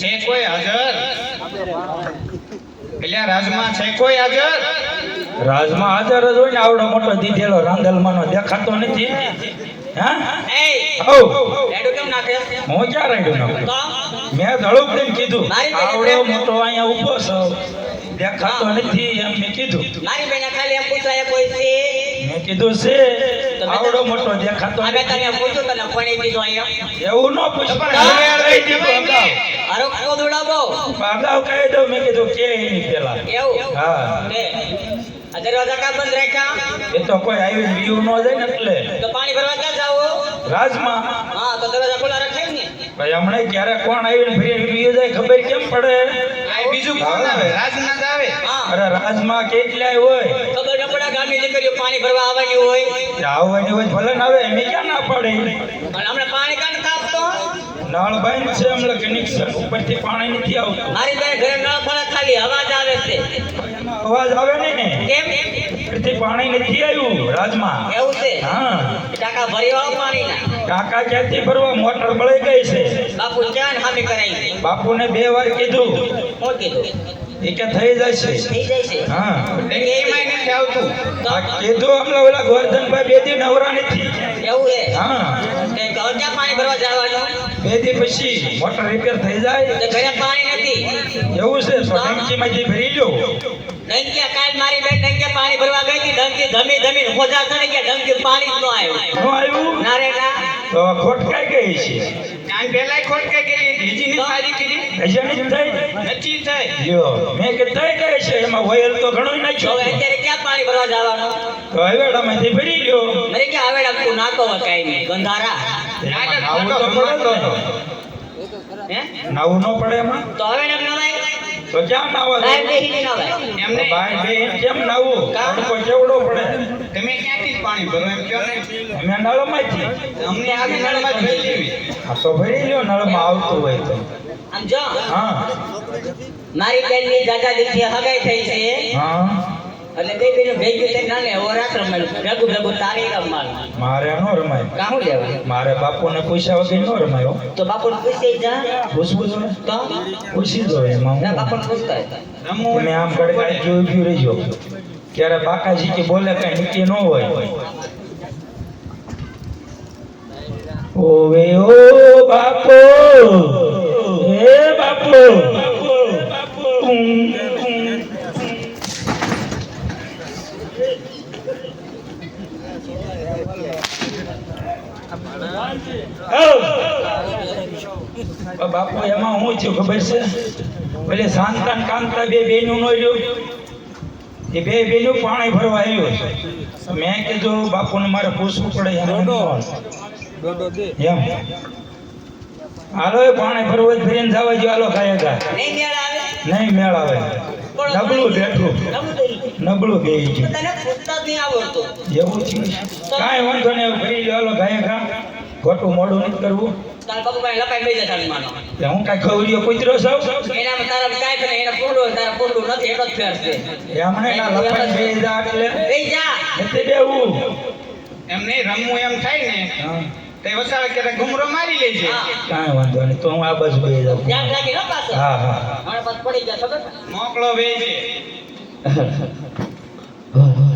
છે કોઈ હાજર? એટલે રાજમાં છે કોઈ હાજર? રાજમાં હાજર જ હોય ને, આવડો મોટો દીધેલો રાંધલમાંનો દેખાતો નથી. હા ઓ રેડું કેમ નાખે? હું ક્યાં રાડ્યું નાખું? તો મેં ધડુક દઈને કીધું મારી બેન આવડો મોટો અહીંયા ઊભો છો, દેખાતો નથી એમ મેં કીધું. મારી બેન ખાલી એમ પૂછાય કોઈ છે? મેં કીધું છે આવડો મોટો દેખાતો હવે નથી. તને પૂછું તને ફણી દીધો અહીંયા. એવું ન પૂછ અરે કોદુડાબો અગાઉ કહી દઉં. મેં કીધું કે એની પેલા એવું હા તે આ દરવાજા કા બંધ રાખ્યા? એ તો કોઈ આવીને વ્યૂ ન જાય ને એટલે તો પાણી ભરવા ક્યાં જાવો? રાજમાં હા તો દરવાજા ખુલ્લા રાખે ને. ભાઈ હમણાં ક્યારે કોણ આવીને ફરીને વ્યૂ જાય ખબર કેમ પડે? આ બીજું કોણ આવે? રાજના જ આવે. હા અરે રાજમાં કેટલાય હોય, ખબર ન પડે ગામની દીકરીઓ પાણી ભરવા આવવાની હોય. આવવાની હોય ભલે ને આવે, એમ ક્યાં ના પડે. અને હમણાં પાણી કાંઈ નથી આપતો. નળ બંધ છે હમણાં, કનેક્શન ઉપરથી પાણી નથી આવતું. મારી બેન ઘરે નળ ખોલે ખાલી અવાજ આવે છે. અવાજ આવે ને કેમ? ઉપરથી પાણી નથી આવ્યું રાજમાં. એવું છે? હા ટાકા ભરી વાળો પાણીના. કાકા ક્યાંથી ભરવા, મોટર બળી ગઈ છે. બાપુ ક્યાં હામી કરાવી? બાપુને 2 વાર કીધું, શું કીધું? એ કે થઈ જશે. થઈ જાય છે. હા એમાંય નથી આવતું. આ કીધું હમણાં ઓલા ગોરધનભાઈ 2 દી નવરા નથી. એવું છે? હા તે ઘર ક્યાં પાણી ભરવા જવાનું? 2 દી પછી મોટર રિપેર થઈ જાય. તે ઘરે પાણી નથી. એવું છે તો ટંકીમાંથી ભરી લો. ડંકિયા કાલ મારી બેન ડંકિયા પાણી ભરવા ગઈ હતી. ડંકી ધમી ધમી હોજા ચડી ગયા. ડંકી પાણી જ ન આવ્યું. ન આવ્યું ના રે ના. તો ખોટકાઈ ગઈ છે. કાંઈ પહેલાય ખોટકે ગયેલી, બીજીની ફારી કરી અજાણી જ થઈ. નથી થઈ. લ્યો મેં કે થઈ ગઈ છે, એમાં ઓઇલ તો ઘણું તો નાખ્યો. અત્યારે ક્યાં પાણી ભરવા જવાનું? તો હવેડામાંથી ભરી લ્યો. મને કે આવેડા તું નાખો કાઈ નહીં ગંધારા. એમાં નાવું તો પડે ને. હે? નાવું ન પડે એમાં તો આવેડા નવાય. તો ક્યાં નાવા કાઈ જાય? બેહી નવાય. એમને ભાઈ બે કેમ નાવું? તડકો કેવડો પડે. તમે ક્યાંથી પાણી ભરો એમ કહો ને. અમે નળમાંથી. અમને આ નળમાં જ ભરી લેવી. આ તો ભરી લ્યો નળમાં આવતું હોય તો. આમ જો હા મારી બેનની દાદા દીકરી હગાઈ થઈ છે. હા એટલે બે બેનો ભેગી થઈને નાને ઓરાત રમાડું. ભેગું ભેગું તારી રમાડું. મારે ન રમાય. કાહું લેવા? મારે બાપુને પૂછ્યા વગર ન રમાયો. તો બાપુને પૂછી જા. પૂછવું જોઈએ. તો પૂછી દો એમાં ના હું. બાપુને પૂછતા હોય. રમવું તમે આમ ગડગાડ જોઈ ઉભી રહેજો. ક્યારે બાકાજી કે બોલે કઈ નીચે ન હોય. ઓવે ઓ બાપો, હે બાપો. બાપુ એમાં હું થયું ખબર છે? પેલે શાંતા ને કાંતા 2 બેનું નો રહ્યું. એ 2 બેનું પાણી ભરવા આવ્યું. મેં કીધું બાપુને મારે પૂછવું પડે એમ. હાલો એ પાણી ભરવું જ ભરીને જવા જો. હાલો ખાય નહીં મેળ આવે. નહીં મેળ આવે. નબળું બેઠું, નબળું બેહી ગયું. તને પૂછતા જ નહીં આવડતું. એવું છે કાંઈ વાંધો નહીં. ભરી લો. હાલો ખાય ખા. ખોટું મોડું નથી કરવું. તારા બાપુ ભાઈ લપાઈ લઈ જતા માનો. તે હું કાંઈ ખવડીઓ કૂતરો સૌ. એનામાં તારા કાંઈ પણ એના પૂંડો તારા પૂંડું નથી. એટલો જ ફેર છે. એમને ના લપાઈ બેહી જા એટલે બેહી જા. એટલે બેવું. એમ નહીં, રમવું એમ થાય ને હા તે વસાવે કે ઘુમરો મારી લેજે. હા. કાંઈ વાંધો નહીં. તો હું આ બાજુ બેહી જાઉં. ધ્યાન રાખી ન પાછો. હા હા હમણાં પાછું પડી જાય ખબર? મોકલો વેજે. હા